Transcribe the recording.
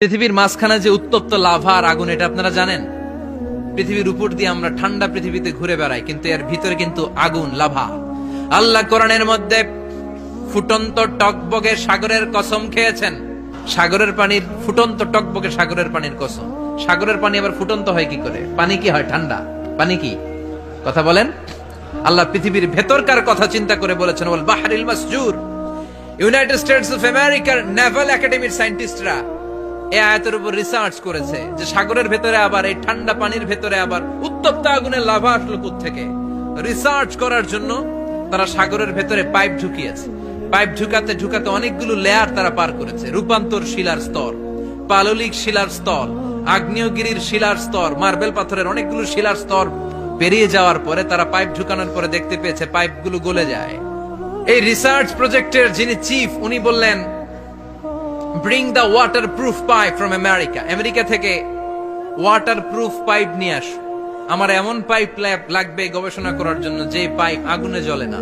পৃথিবীর মাঝখানে যে উত্তপ্ত লাভা আর আগুন, এটা আপনারা জানেন? পৃথিবীর উপর দিয়ে আমরা ঠান্ডা পৃথিবীতে ঘুরে বেড়াই, কিন্তু এর ভিতরে কিন্তু আগুন, লাভা। আল্লাহ কোরআনের মধ্যে ফুটন্ত টকবগে সাগরের কসম খেয়েছেন। সাগরের পানির ফুটন্ত টকবগে সাগরের পানির কসম। সাগরের পানি আবার ফুটন্ত হয় কি করে? পানি কি হয়? ঠান্ডা। পানি কি? কথা বলেন। আল্লাহ পৃথিবীর ভেতরকার কথা চিন্তা করে বলেছেন, ওয়াল বাহরিল মাসজুর। ইউনাইটেড স্টেটস অফ আমেরিকার নেভাল একাডেমির সায়েন্টিস্টরা এই আয়াতের উপর রিসার্চ করেছে যে সাগরের ভেতরে আবার এই ঠান্ডা পানির ভেতরে আবার উত্তপ্ত আগুনের লাভা আসলো কোত্থেকে। রিসার্চ করার জন্য তারা সাগরের ভেতরে পাইপ ঢুকিয়েছে। পাইপ ঢুকাতে ঢুকাতে অনেকগুলো লেয়ার তারা পার করেছে। রূপান্তর শিলার স্তর, পাললিক শিলার স্তর, আগ্নেয়গিরির শিলার স্তর, মার্বেল পাথরের অনেকগুলো শিলার স্তর পেরিয়ে যাওয়ার পরে তারা পাইপ ঢুকানোর পরে দেখতে পেয়েছে পাইপগুলো গলে যায়। এই রিসার্চ প্রজেক্টের যিনি চিফ, উনি বললেন, bring the water proof pipe from America. America থেকে ওয়াটার প্রুফ পাইপ নিয়ে আস। আমার এমন পাইপ লাগবে গবেষণা করার জন্য যে পাইপ আগুনে জ্বলে না।